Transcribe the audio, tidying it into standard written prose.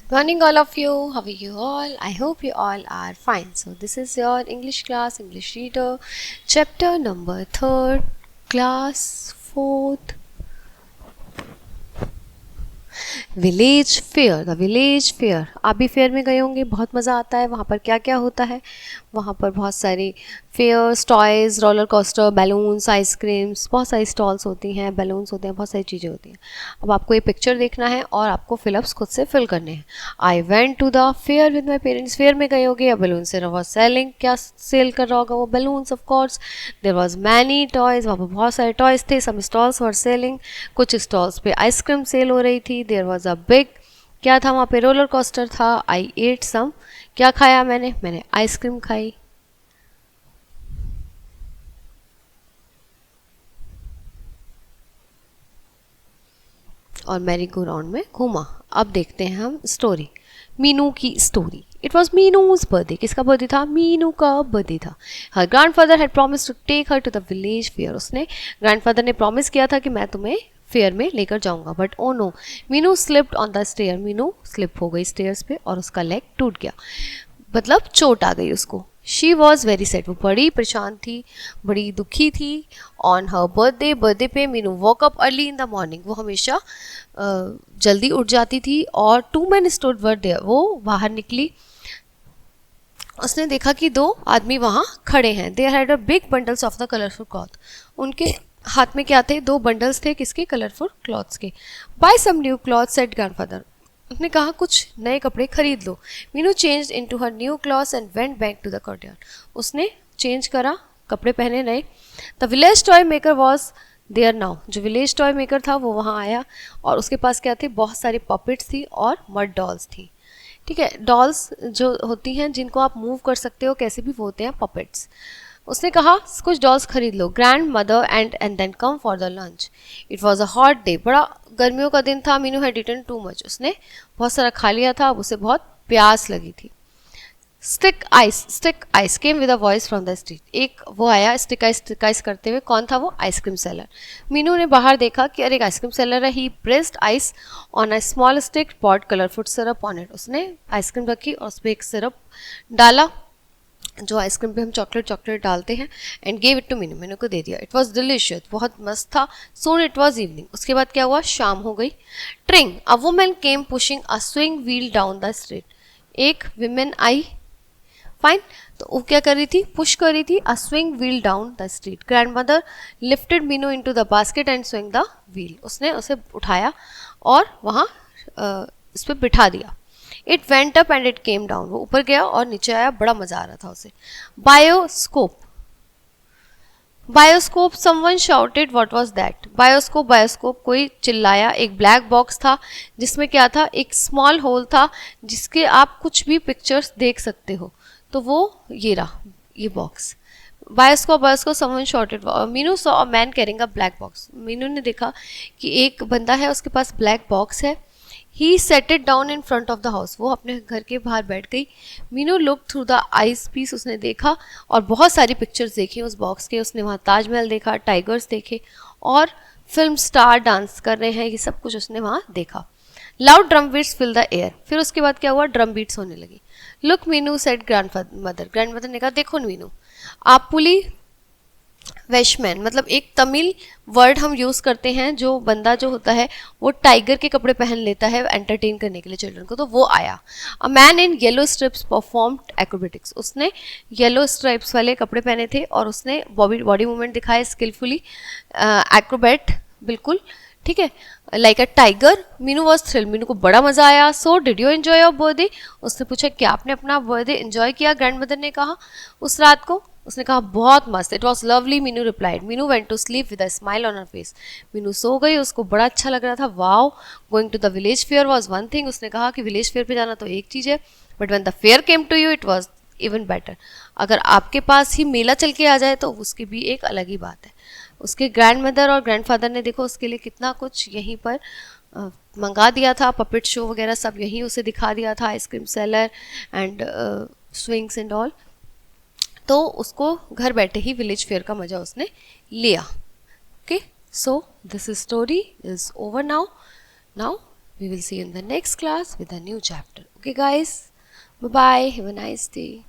Morning, all of you. How are you all? I hope you all are fine. So, this is your English class, English reader, chapter number 3rd, class 4th, village fair. The village fair. आप भी fair में गए होंगे, बहुत मज़ा आता है. वहाँ पर क्या क्या होता है? वहाँ पर बहुत सारी fairs, toys, roller coaster, balloons, ice creams, बहुत सारी स्टॉल्स होती हैं, बैलून्स होते हैं, बहुत सारी चीज़ें होती हैं. अब आपको ये पिक्चर देखना है और आपको फिलअप्स खुद से फिल करने हैं. I went to the fair with my parents. Fair में गए होगे या बैलून से वॉज सेलिंग. क्या सेल कर रहा होगा वो? Balloons of course. There was many toys. वहाँ पर बहुत सारे टॉयज़ थे. Some stalls were selling. कुछ स्टॉल्स पे आइसक्रीम सेल हो रही थी. देयर वॉज अ बिग, क्या था वहाँ पे? रोलर कोस्टर था. आई एट सम. क्या खाया मैंने आइसक्रीम खाई. और मैरी गो राउंड में घूमा. अब देखते हैं हम स्टोरी, मीनू की story. It was Meenu's birthday. किसका बर्थडे था? मीनू का बर्थडे था. Her grandfather had promise to take her to the village fair. उसने, ग्रैंडफादर ने प्रॉमिस किया था कि मैं तुम्हें फेयर में लेकर जाऊंगा. But oh no, Meenu slipped on the stair. Meenu slip हो गई स्टेयर्स पे और उसका लेग टूट गया, मतलब चोट आ गई उसको. She was very sad. वो बड़ी परेशान थी, बड़ी दुखी थी. ऑन हर बर्थडे, बर्थडे पे Meenu woke up early in the morning. वो हमेशा जल्दी उठ जाती थी. और two man stood were there. वो बाहर निकली. उसने देखा कि दो आदमी वहाँ खड़े हैं. They had a big bundles of the colourful cloth. उनके हाथ में क्या थे? दो बंडल्स थे. किसके? कलरफुल क्लॉथ्स के. Buy some new cloth said grandfather. उसने कहा कुछ नए कपड़े खरीद लो. Meenu change into her new clothes and went back to the courtyard. उसने चेंज करा, कपड़े पहने नए. The village toy maker was there now. जो विलेज टॉय मेकर था वो वहाँ आया और उसके पास क्या थे? बहुत सारी पपेट्स थी और मड डॉल्स थी. ठीक है, डॉल्स जो होती हैं जिनको आप मूव कर सकते हो, कैसे भी वो होते हैं पपेट्स. उसने कहा कुछ डॉल्स खरीद लो. Grandmother and then come for the lunch. It was a hot day. बड़ा गर्मियों का दिन था. Meenu had eaten too much. उसने बहुत सारा खा लिया था. अब उसे बहुत प्यास लगी थी. Stick ice came with a voice from the street. एक वो आया स्टिक आइस करते हुए. कौन था वो? Ice cream seller. मीनू ने बाहर देखा कि अरे एक आइसक्रीम सेलर है. He pressed ice on a small stick, put colourful syrup on it. उसने आइसक्रीम रखी और उस पर एक सिरप डाला, जो आइसक्रीम पे हम चॉकलेट डालते हैं. And gave it to Meenu. Meenu को दे दिया. It was delicious. बहुत मस्त था. Soon it was evening. उसके बाद क्या हुआ? शाम हो गई. ट्रिंग a woman came pushing a swing wheel down the street. एक विमेन आई. फाइन. तो वो क्या कर रही थी? पुश कर रही थी. A swing wheel down the street. Grandmother lifted Meenu into the basket and swing the wheel. उसने उसे उठाया और वहाँ इस पर बिठा दिया. It went up and it came down. वो ऊपर गया और नीचे आया. बड़ा मजा आ रहा था उसे. Bioscope. Bioscope. Someone shouted. What was that? Bioscope. कोई चिल्लाया. एक ब्लैक बॉक्स था जिसमें क्या था? एक स्मॉल होल था जिसके आप कुछ भी पिक्चर्स देख सकते हो. तो वो ये रहा, ये box. Bioscope. Someone shotted. Meenu saw a man carrying a black box. Meenu ने देखा कि एक बंदा है, उसके पास ब्लैक बॉक्स है. He set it down in front of the house. वो अपने घर के बाहर बैठ गई. Meenu look through the ice piece. उसने देखा और बहुत सारी पिक्चर्स देखी उस बॉक्स के. उसने वहाँ ताजमहल देखा, टाइगर्स देखे और फिल्म स्टार डांस कर रहे हैं. ये सब कुछ उसने वहाँ देखा. Loud drum beats fill the air. फिर उसके बाद क्या हुआ? ड्रम बीट्स होने लगी. Look Meenu said grandmother. Grandmother ने कहा देखो मीनू. आप पुली वैशमैन, मतलब एक तमिल वर्ड हम यूज़ करते हैं. जो बंदा जो होता है वो टाइगर के कपड़े पहन लेता है एंटरटेन करने के लिए चिल्ड्रन को. तो वो आया. A man in yellow strips performed acrobatics. उसने येलो स्ट्राइप्स वाले कपड़े पहने थे और उसने बॉडी मूवमेंट दिखाए स्किलफुली. एक्रोबैट बिल्कुल. ठीक है, like a tiger. Meenu was thrill. Meenu को बड़ा मजा आया. So did you enjoy your birthday? उसने पूछा क्या आपने अपना बर्थडे एंजॉय किया? ग्रैंडमदर ने कहा उस रात को. उसने कहा बहुत मस्त. It was lovely. Meenu replied. Meenu went to sleep with a smile on her face. Meenu सो गई. उसको बड़ा अच्छा लग रहा था. Wow. Going to the village fair was one thing. उसने कहा कि विलेज फेयर पे जाना तो एक चीज़ है, but when the fair came to you it was even better. अगर आपके पास ही मेला चल के आ जाए तो उसकी भी एक अलग ही बात है. उसके ग्रैंडमदर और ग्रैंडफादर ने देखो उसके लिए कितना कुछ यहीं पर मंगा दिया था. पपेट शो वगैरह सब यहीं उसे दिखा दिया था. Ice cream seller and swings and all. तो उसको घर बैठे ही विलेज फेयर का मज़ा उसने लिया. Okay, so this story is over now. We will see you in the next class with a new chapter. Okay guys, bye bye, have a nice day.